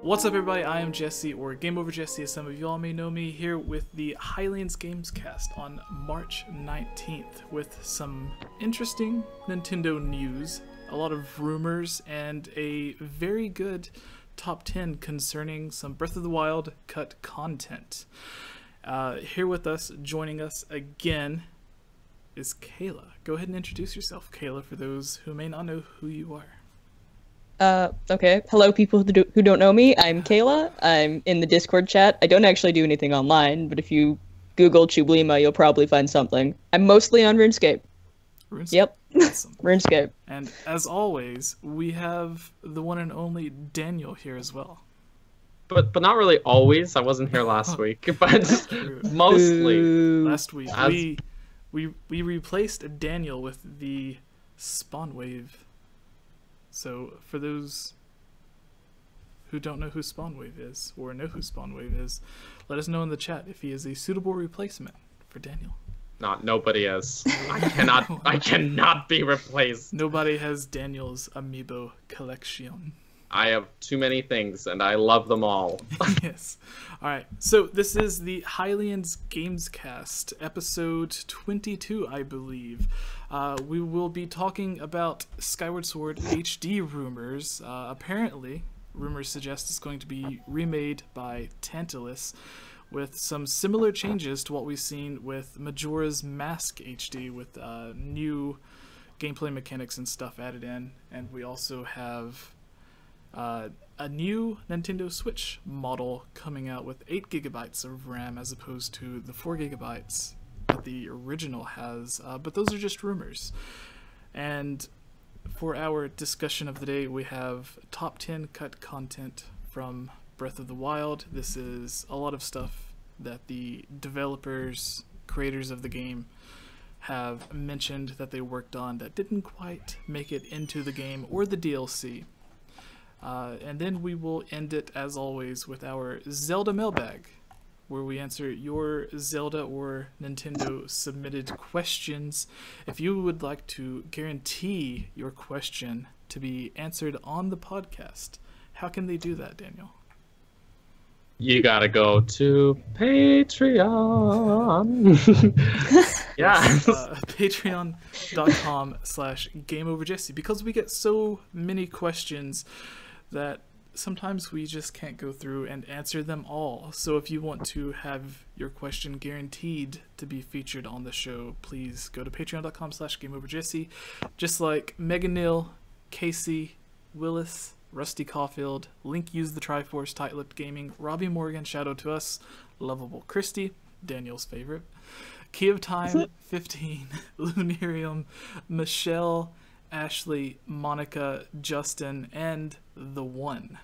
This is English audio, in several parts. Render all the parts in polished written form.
What's up, everybody? I am Jesse, or GameOverJesse as some of y'all may know me, here with the Highlands Gamescast on March 19th with some interesting Nintendo news, a lot of rumors, and a very good top 10 concerning some Breath of the Wild cut content. Here with us, joining us again, is Kayla. Go ahead and introduce yourself, Kayla, for those who may not know who you are. Okay. Hello, people who don't know me. I'm Kayla. I'm in the Discord chat. I don't actually do anything online, but if you Google Chublima, you'll probably find something. I'm mostly on RuneScape. Yep. Awesome. RuneScape. And as always, we have the one and only Daniel here as well. But not really always. I wasn't here last week, but mostly. Last week, we replaced Daniel with the Spawn Wave. So, for those who don't know who Spawnwave is, or know who Spawnwave is, let us know in the chat if he is a suitable replacement for Daniel. Nobody is. I cannot be replaced. Nobody has Daniel's amiibo collection. I have too many things, and I love them all. Yes. Alright, so this is the Highlands Gamescast, episode 22, I believe. We will be talking about Skyward Sword HD rumors. Apparently, rumors suggest it's going to be remade by Tantalus, with some similar changes to what we've seen with Majora's Mask HD, with new gameplay mechanics and stuff added in. And we also have a new Nintendo Switch model coming out with 8 gigabytes of RAM as opposed to the 4 gigabytes that the original has, but those are just rumors. And for our discussion of the day, we have top 10 cut content from Breath of the Wild. This is a lot of stuff that the developers, creators of the game, have mentioned that they worked on that didn't quite make it into the game or the DLC. And then we will end it, as always, with our Zelda mailbag, where we answer your Zelda or Nintendo submitted questions. If you would like to guarantee your question to be answered on the podcast, how can they do that, Daniel? You gotta go to Patreon. Yeah. Patreon.com/GameOverJesse, because we get so many questions that sometimes we just can't go through and answer them all. So if you want to have your question guaranteed to be featured on the show, please go to patreon.com/GameOverJesse. Just like Megan Neal, Casey, Willis, Rusty Caulfield, Link Use the Triforce, Tight-Lipped Gaming, Robbie Morgan, Shadow to Us, Lovable Christy, Daniel's favorite, Key of Time, 15, Lunarium, Michelle, Ashley, Monica, Justin, and The One.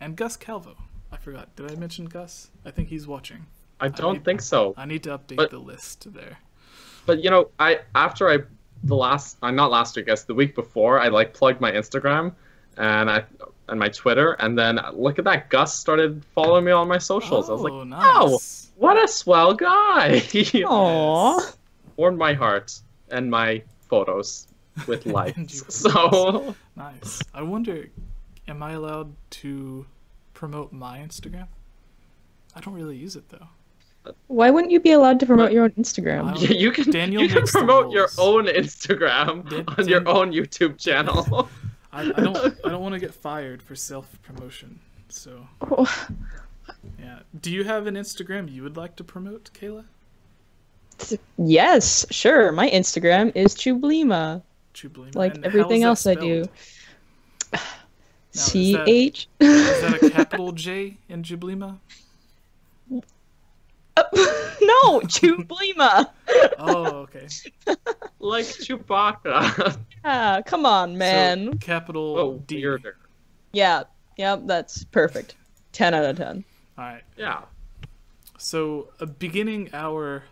And Gus Calvo. I forgot. Did I mention Gus? I think he's watching. I don't think so. I need to update the list there. But you know, the week before, I plugged my Instagram and my Twitter, and then look at that, Gus started following me on my socials. I was like, nice. Oh, what a swell guy. Aww. Warmed my heart and my photos with likes. So nice. I wonder, am I allowed to promote my Instagram? I don't really use it though. Why wouldn't you be allowed to promote your own Instagram? You can promote your own Instagram on your own YouTube channel. I don't want to get fired for self-promotion. So yeah. Do you have an Instagram you would like to promote, Kayla? Yes, sure. My Instagram is Chublima. Like and everything else I do. CH. Is that a capital J in Jublima? No, Chublima. Oh, okay. Like Chewbacca. Yeah, come on, man. So, capital D. Weirder. Yeah, that's perfect. 10 out of 10. Alright. Yeah. So, beginning our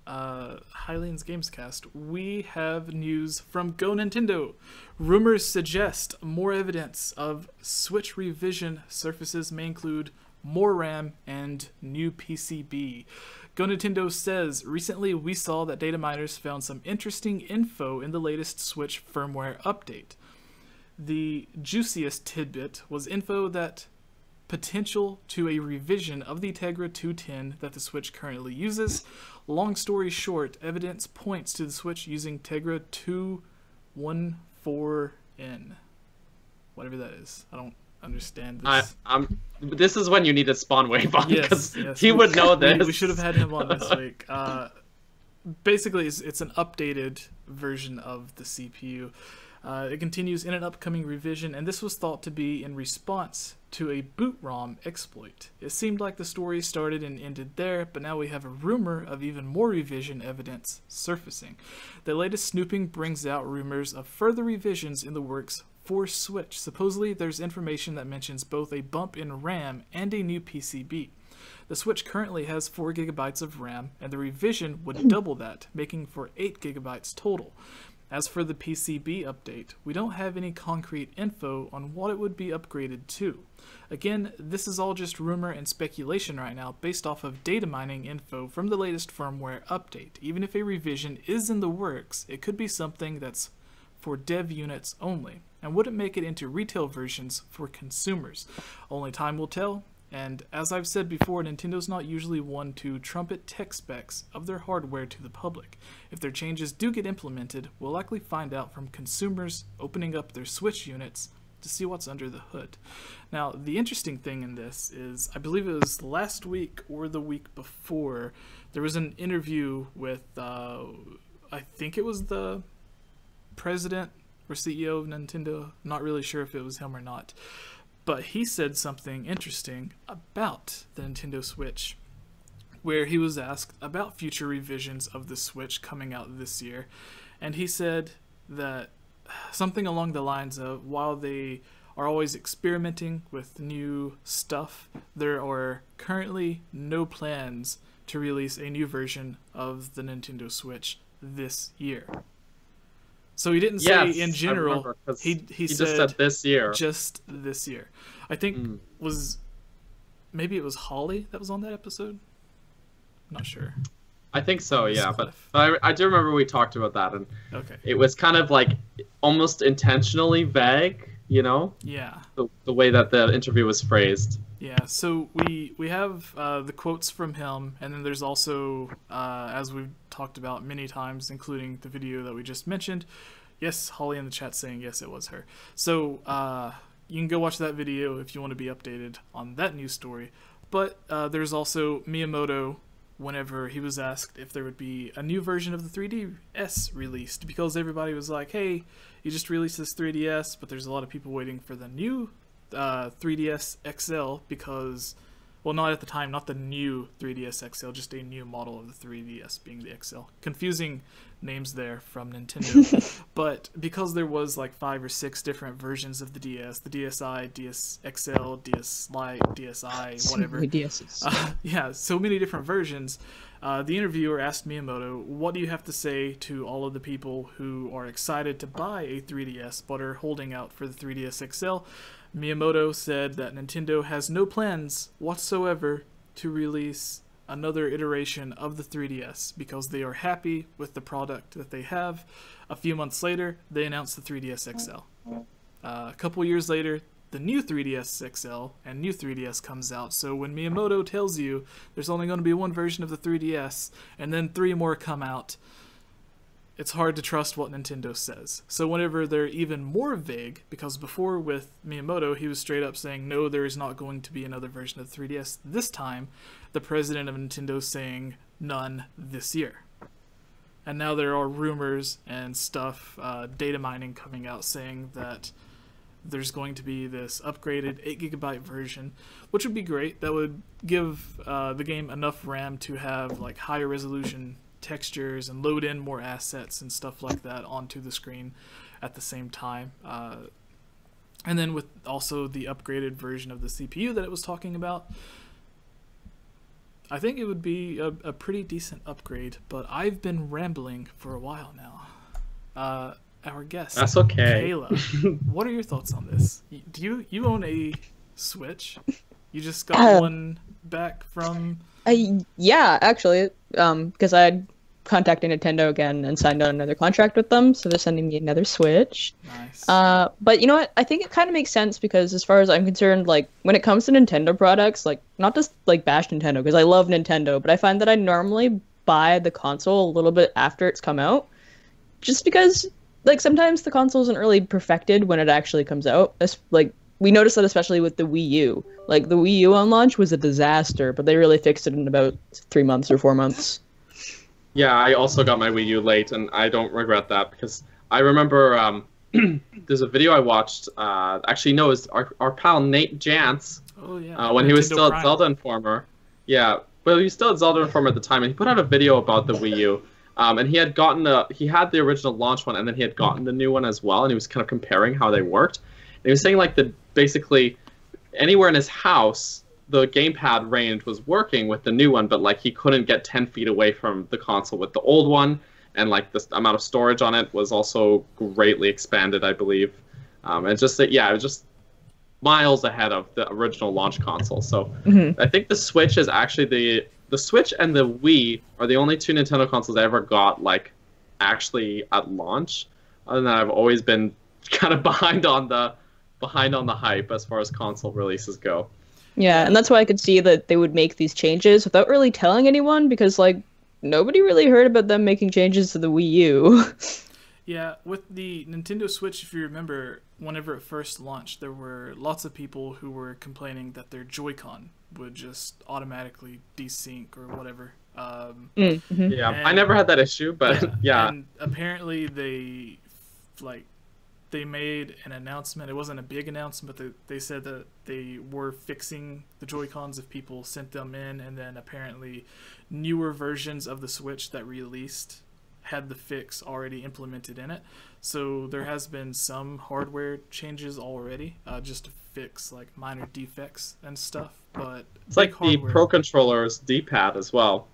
Highlands Gamescast, we have news from Go Nintendo. Rumors suggest more evidence of Switch revision surfaces may include more RAM and new PCB. Go Nintendo says, recently we saw that data miners found some interesting info in the latest Switch firmware update. The juiciest tidbit was info that potential to a revision of the Tegra 210 that the Switch currently uses. Long story short, evidence points to the Switch using Tegra 214N. Whatever that is. I don't understand this. This is when you need to spawn Wave on, because yes. he would know this. We should have had him on this week. Basically, it's an updated version of the CPU. It continues in an upcoming revision, and this was thought to be in response to a boot ROM exploit. It seemed like the story started and ended there, but now we have a rumor of even more revision evidence surfacing. The latest snooping brings out rumors of further revisions in the works for Switch. Supposedly, there's information that mentions both a bump in RAM and a new PCB. The Switch currently has 4 GB of RAM, and the revision would double that, making for 8 GB total. As for the PCB update, we don't have any concrete info on what it would be upgraded to. Again, this is all just rumor and speculation right now based off of data mining info from the latest firmware update. Even if a revision is in the works, it could be something that's for dev units only, and wouldn't make it into retail versions for consumers. Only time will tell. And as I've said before, Nintendo's not usually one to trumpet tech specs of their hardware to the public. If their changes do get implemented, we'll likely find out from consumers opening up their Switch units to see what's under the hood. Now, the interesting thing in this is, I believe it was last week or the week before, there was an interview with, I think it was the president or CEO of Nintendo. I'm not really sure if it was him or not. But he said something interesting about the Nintendo Switch, where he was asked about future revisions of the Switch coming out this year. And he said that something along the lines of, while they are always experimenting with new stuff, there are currently no plans to release a new version of the Nintendo Switch this year. So he didn't say in general. He just said this year. Just this year. I think maybe it was Holly that was on that episode. I'm not sure. I think so, yeah. But I do remember we talked about that, and it was kind of like almost intentionally vague, you know? Yeah. The way that the interview was phrased. Yeah, so we have the quotes from him, and then there's also, as we've talked about many times, including the video that we just mentioned. Yes, Holly in the chat saying yes, it was her. So you can go watch that video if you want to be updated on that news story. But there's also Miyamoto, whenever he was asked if there would be a new version of the 3DS released, because everybody was like, hey, you just released this 3DS, but there's a lot of people waiting for the new 3DS XL because, well, not at the time, not the new 3DS XL, just a new model of the 3DS being the XL. Confusing names there from Nintendo. But because there was like 5 or 6 different versions of the DS, the DSi, DS XL, DS Lite, DSi, whatever. So many DSs. Yeah, so many different versions. The interviewer asked Miyamoto, what do you have to say to all of the people who are excited to buy a 3DS but are holding out for the 3DS XL? Miyamoto said that Nintendo has no plans whatsoever to release another iteration of the 3DS because they are happy with the product that they have. A few months later, they announced the 3DS XL. A couple years later, the new 3DS XL and new 3DS comes out. So when Miyamoto tells you there's only going to be one version of the 3DS and then 3 more come out, it's hard to trust what Nintendo says. So whenever they're even more vague, because before with Miyamoto, he was straight up saying, no, there is not going to be another version of the 3DS. This time, the president of Nintendo saying, none this year. And now there are rumors and stuff, data mining coming out saying that there's going to be this upgraded 8GB version, which would be great. That would give the game enough RAM to have like higher resolution textures and load in more assets and stuff like that onto the screen at the same time. And then with also the upgraded version of the CPU that it was talking about, I think it would be a pretty decent upgrade, but I've been rambling for a while now. Our guest, that's okay. Kayla, what are your thoughts on this? Do you own a Switch? You just got one back from... Yeah, actually, because I contacting Nintendo again and signed on another contract with them, so they're sending me another Switch. Nice. But you know what? I think it kind of makes sense because as far as I'm concerned, like when it comes to Nintendo products, like not just like bash Nintendo because I love Nintendo, but I find that I normally buy the console a little bit after it's come out, just because like sometimes the console isn't really perfected when it actually comes out. Like we noticed that especially with the Wii U. Like the Wii U on launch was a disaster, but they really fixed it in about 3 months or 4 months. Yeah, I also got my Wii U late, and I don't regret that because I remember there's a video I watched. Actually, no, it's our pal Nate Jantz. Oh yeah. When he was Nintendo still Prime. at Zelda Informer. Yeah, well, he was still at Zelda Informer at the time, and he put out a video about the Wii U. And he had the original launch one, and then he had gotten the new one as well, and he was kind of comparing how they worked. And he was saying like basically anywhere in his house, the gamepad range was working with the new one, but like he couldn't get 10 feet away from the console with the old one, and like the amount of storage on it was also greatly expanded, I believe. And just that, yeah, it was just miles ahead of the original launch console. So I think the Switch is actually the Switch and the Wii are the only two Nintendo consoles I ever got like actually at launch. Other than that, I've always been kind of behind on the hype as far as console releases go. Yeah, and that's why I could see that they would make these changes without really telling anyone because, like, nobody really heard about them making changes to the Wii U. Yeah, with the Nintendo Switch, if you remember, whenever it first launched, there were lots of people who were complaining that their Joy-Con would just automatically desync or whatever. Yeah, I never had that issue, but yeah. And apparently they made an announcement. It wasn't a big announcement, but they said that they were fixing the Joy-Cons if people sent them in, and then apparently newer versions of the Switch that released had the fix already implemented in it. So there has been some hardware changes already, just to fix like minor defects and stuff. But it's like the Pro Controller's D-pad as well.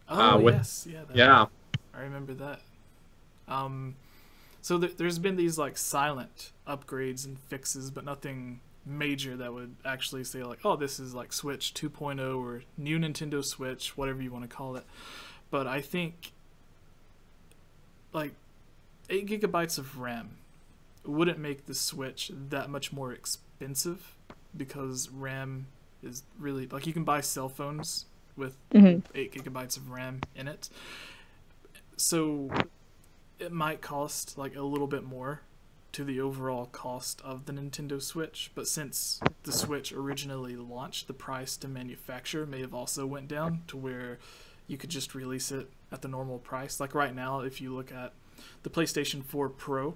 Oh yes, yeah. I remember that. So there's been these like silent upgrades and fixes, but nothing major that would actually say like, oh, this is like Switch 2.0 or new Nintendo Switch, whatever you want to call it. But I think like 8 gigabytes of RAM wouldn't make the Switch that much more expensive because RAM is really like you can buy cell phones with 8 gigabytes of RAM in it. So it might cost like a little bit more to the overall cost of the Nintendo Switch, but since the Switch originally launched, the price to manufacture may have also went down to where you could just release it at the normal price. Like right now, if you look at the PlayStation 4 Pro,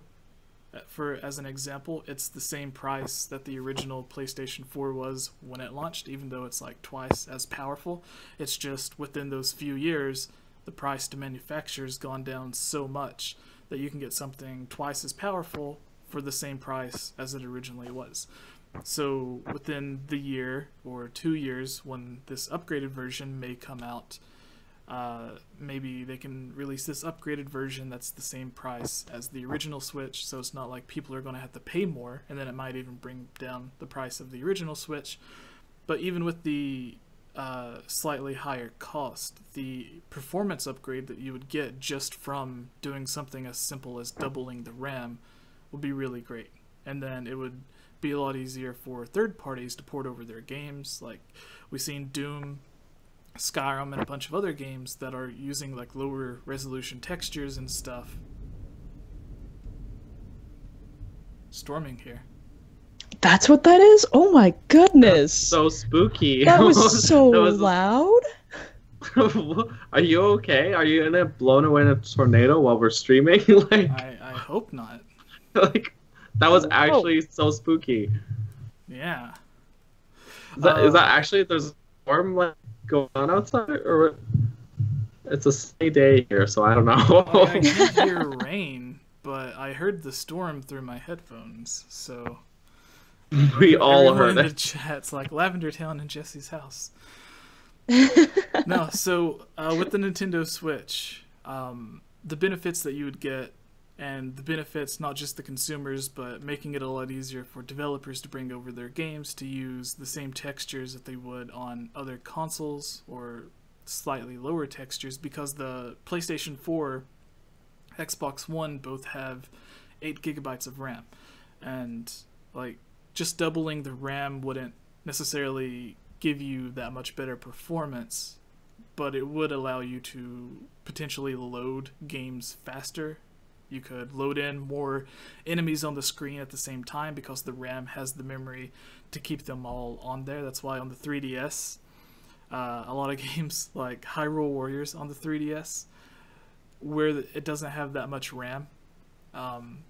as an example, it's the same price that the original PlayStation 4 was when it launched, even though it's like twice as powerful. It's just within those few years, the price to manufacture has gone down so much that you can get something twice as powerful for the same price as it originally was. So within the year or 2 years when this upgraded version may come out, maybe they can release this upgraded version that's the same price as the original Switch, so it's not like people are going to have to pay more, and then it might even bring down the price of the original Switch. But even with the slightly higher cost, the performance upgrade that you would get just from doing something as simple as doubling the RAM would be really great. And then it would be a lot easier for third parties to port over their games. Like we've seen Doom, Skyrim, and a bunch of other games that are using like lower resolution textures and stuff. Storming here. That's what that is? Oh my goodness. That's so spooky. That was so loud. Are you okay? Are you gonna blown away in a tornado while we're streaming? Like I hope not. Like that was actually so spooky. Yeah. Is that actually there's a storm like going on outside, or it's a sunny day here, so I don't know. I can't hear rain, but I heard the storm through my headphones, so we all heard in it. The chat's like Lavender Town in Jesse's house. No, so with the Nintendo Switch, the benefits that you would get, and the benefits not just the consumers, but making it a lot easier for developers to bring over their games to use the same textures that they would on other consoles or slightly lower textures because the PlayStation 4, Xbox One both have 8 gigabytes of RAM, and like just doubling the RAM wouldn't necessarily give you that much better performance, but it would allow you to potentially load games faster. You could load in more enemies on the screen at the same time because the RAM has the memory to keep them all on there. That's why on the 3DS, a lot of games like Hyrule Warriors on the 3DS, where it doesn't have that much RAM,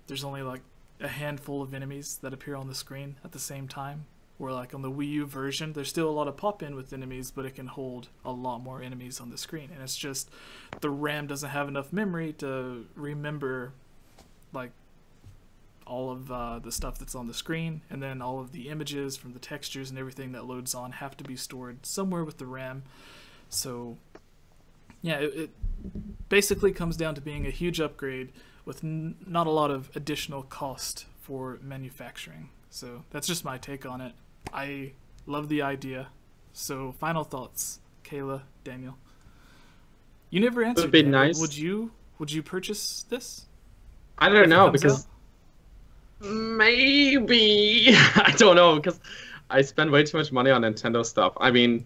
there's only like a handful of enemies that appear on the screen at the same time. Where like on the Wii U version, there's still a lot of pop-in with enemies, but it can hold a lot more enemies on the screen. And it's just the RAM doesn't have enough memory to remember like all of the stuff that's on the screen, and then all of the images from the textures and everything that loads on have to be stored somewhere with the RAM. So yeah, it basically comes down to being a huge upgrade with not a lot of additional cost for manufacturing. So that's just my take on it. I love the idea. So final thoughts, Kayla, Daniel. You never answered. Would be that. nice. Would you purchase this? I don't know, If it comes because maybe I don't know, because I spend way too much money on Nintendo stuff. I mean,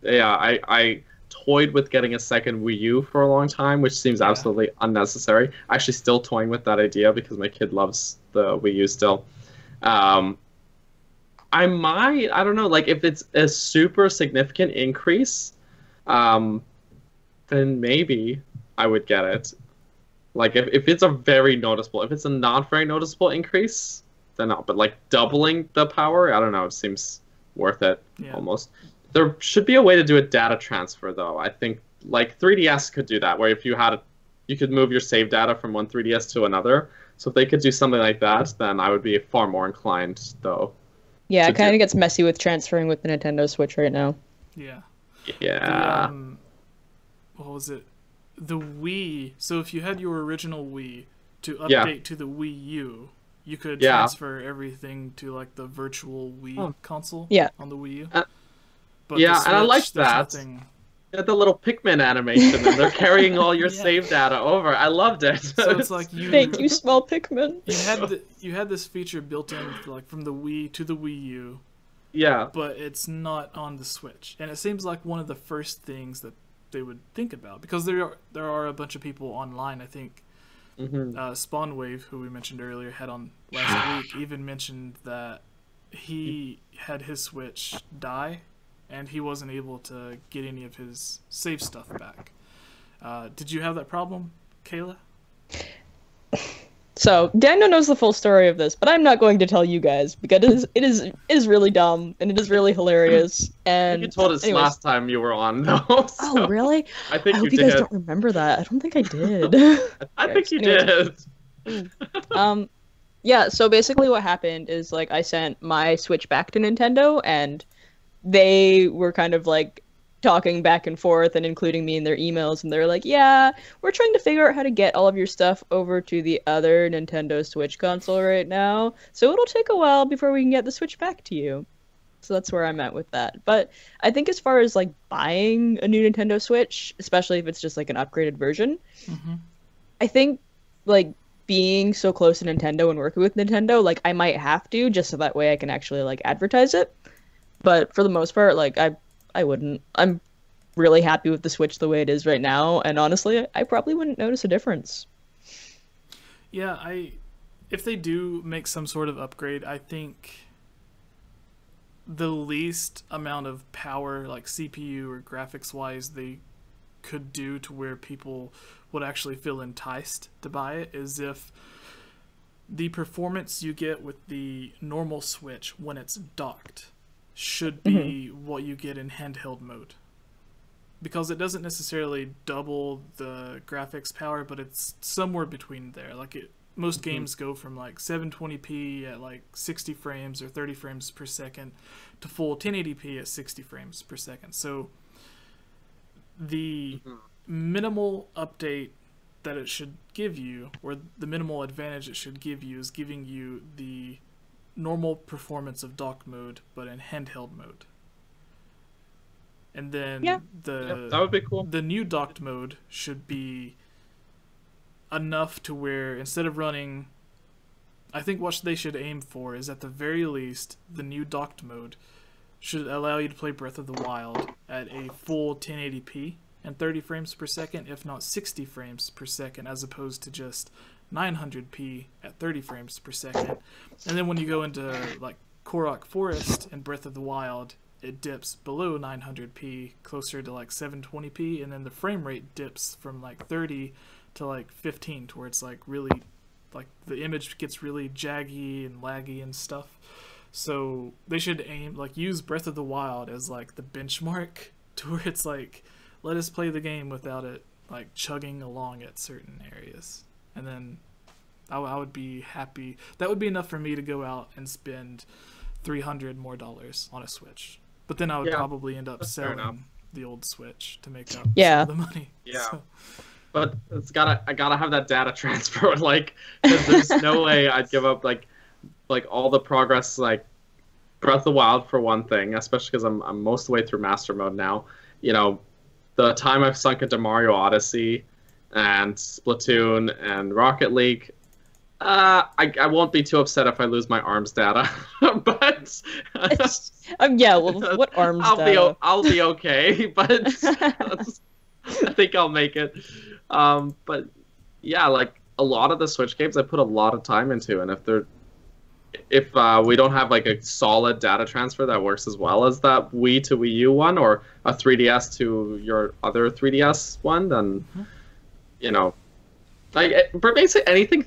yeah, I toyed with getting a second Wii U for a long time, which seems absolutely unnecessary. Actually, still toying with that idea because my kid loves the Wii U still. I don't know, like if it's a super significant increase, then maybe I would get it. Like if it's a very noticeable, if it's a not very noticeable increase, then not. But like doubling the power, I don't know, it seems worth it almost. There should be a way to do a data transfer though. I think like 3DS could do that, where if you could move your save data from one 3DS to another. So if they could do something like that, then I would be far more inclined, though. Yeah, it kind of gets messy with transferring with the Nintendo Switch right now. Yeah. Yeah. What was it? The Wii. So if you had your original Wii to update to the Wii U, you could transfer everything to like the virtual Wii console on the Wii U. But yeah, the Switch, and I like that. Nothing... Yeah, the little Pikmin animation, and they're carrying all your save data over. I loved it. So it's like thank you, small Pikmin. You had this feature built in, like from the Wii to the Wii U. Yeah. But it's not on the Switch, and it seems like one of the first things that they would think about, because there are a bunch of people online. I think Spawnwave, who we mentioned earlier, had on last week, even mentioned that he had his Switch die, and he wasn't able to get any of his save stuff back. Did you have that problem, Kayla? So Daniel knows the full story of this, but I'm not going to tell you guys because it is really dumb and it is really hilarious. And you told us last time you were on, though. So oh, really? I think I hope you guys don't remember that. I don't think I did. I think you did. Yeah. So basically, what happened is like I sent my Switch back to Nintendo, and they were kind of like talking back and forth and including me in their emails, and they're like, yeah, we're trying to figure out how to get all of your stuff over to the other Nintendo Switch console right now, so it'll take a while before we can get the Switch back to you. So that's where I'm at with that. But I think as far as like buying a new Nintendo Switch, especially if it's just like an upgraded version, I think like being so close to Nintendo and working with Nintendo, like I might have to, just so that way I can actually like advertise it. But for the most part, like I wouldn't. I'm really happy with the Switch the way it is right now, and honestly, I probably wouldn't notice a difference. Yeah, if they do make some sort of upgrade, I think the least amount of power, like CPU or graphics-wise, they could do to where people would actually feel enticed to buy it is if the performance you get with the normal Switch when it's docked should be what you get in handheld mode, because it doesn't necessarily double the graphics power, but it's somewhere between there. Like most games go from like 720p at like 60 frames or 30 frames per second to full 1080p at 60 frames per second. So the minimal update that it should give you, or the minimal advantage it should give you, is giving you the normal performance of dock mode, but in handheld mode. and then Yeah. that would be cool. The new docked mode should be enough to where instead of running, I think what they should aim for is at the very least the new docked mode should allow you to play Breath of the Wild at a full 1080p and 30 frames per second, if not 60 frames per second, as opposed to just 900p at 30 frames per second. And then when you go into like Korok Forest and Breath of the Wild, it dips below 900p, closer to like 720p, and then the frame rate dips from like 30 to like 15, to where it's like really, like the image gets really jaggy and laggy and stuff. So they should use Breath of the Wild as like the benchmark to where it's like, let us play the game without it like chugging along at certain areas. And then I would be happy. That would be enough for me to go out and spend $300 more on a Switch. But then I would probably end up selling the old Switch to make up some of the money. Yeah. So. But I gotta have that data transfer, like, because there's no way I'd give up like all the progress, like Breath of the Wild for one thing, especially because I'm most of the way through Master Mode now. You know, the time I've sunk into Mario Odyssey and Splatoon and Rocket League, I won't be too upset if I lose my ARMS data, but yeah, well, what ARMS data? I'll be okay, but I think I'll make it. But yeah, like a lot of the Switch games I put a lot of time into, and if we don't have like a solid data transfer that works as well as that Wii to Wii U one, or a 3DS to your other 3DS one, then you know, like but basically anything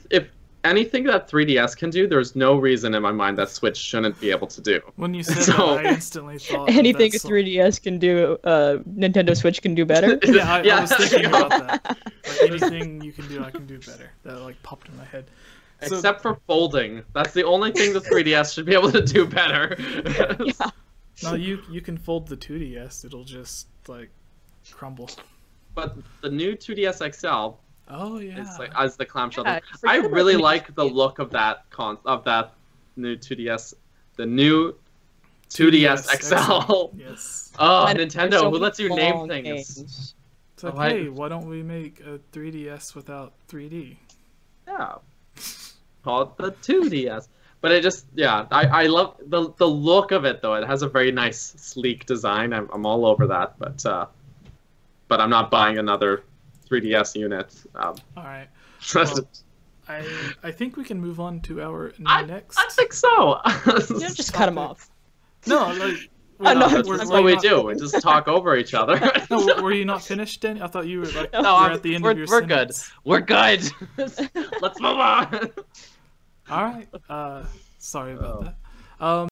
that 3DS can do, there's no reason in my mind that Switch shouldn't be able to do. When you said that, I instantly thought anything a 3DS can do, Nintendo Switch can do better. I was thinking about that. Like, anything you can do, I can do better. That like popped in my head. Except for folding. That's the only thing the 3DS should be able to do better. Yeah. No, you can fold the 2DS. It'll just like crumble. But the new 2DS XL. Oh yeah. It's like as the clamshell. Yeah, I really like the look of that new 2DS. The new 2DS XL. Yes. Oh, And Nintendo, so who lets you name things? games. It's like, hey, why don't we make a 3DS without 3D? Yeah. Call it the 2DS. But it just, yeah, I love the look of it though. It has a very nice, sleek design. I'm all over that, but I'm not buying another 3DS unit. All right. Well, I think we can move on to our next. I think so. Just cut them off. No, like. That's what we do. We just talk over each other. No, were you not finished, Danny? I thought you were like. No, we're at the end of your sentence. We're good. Let's move on. All right. Sorry about that.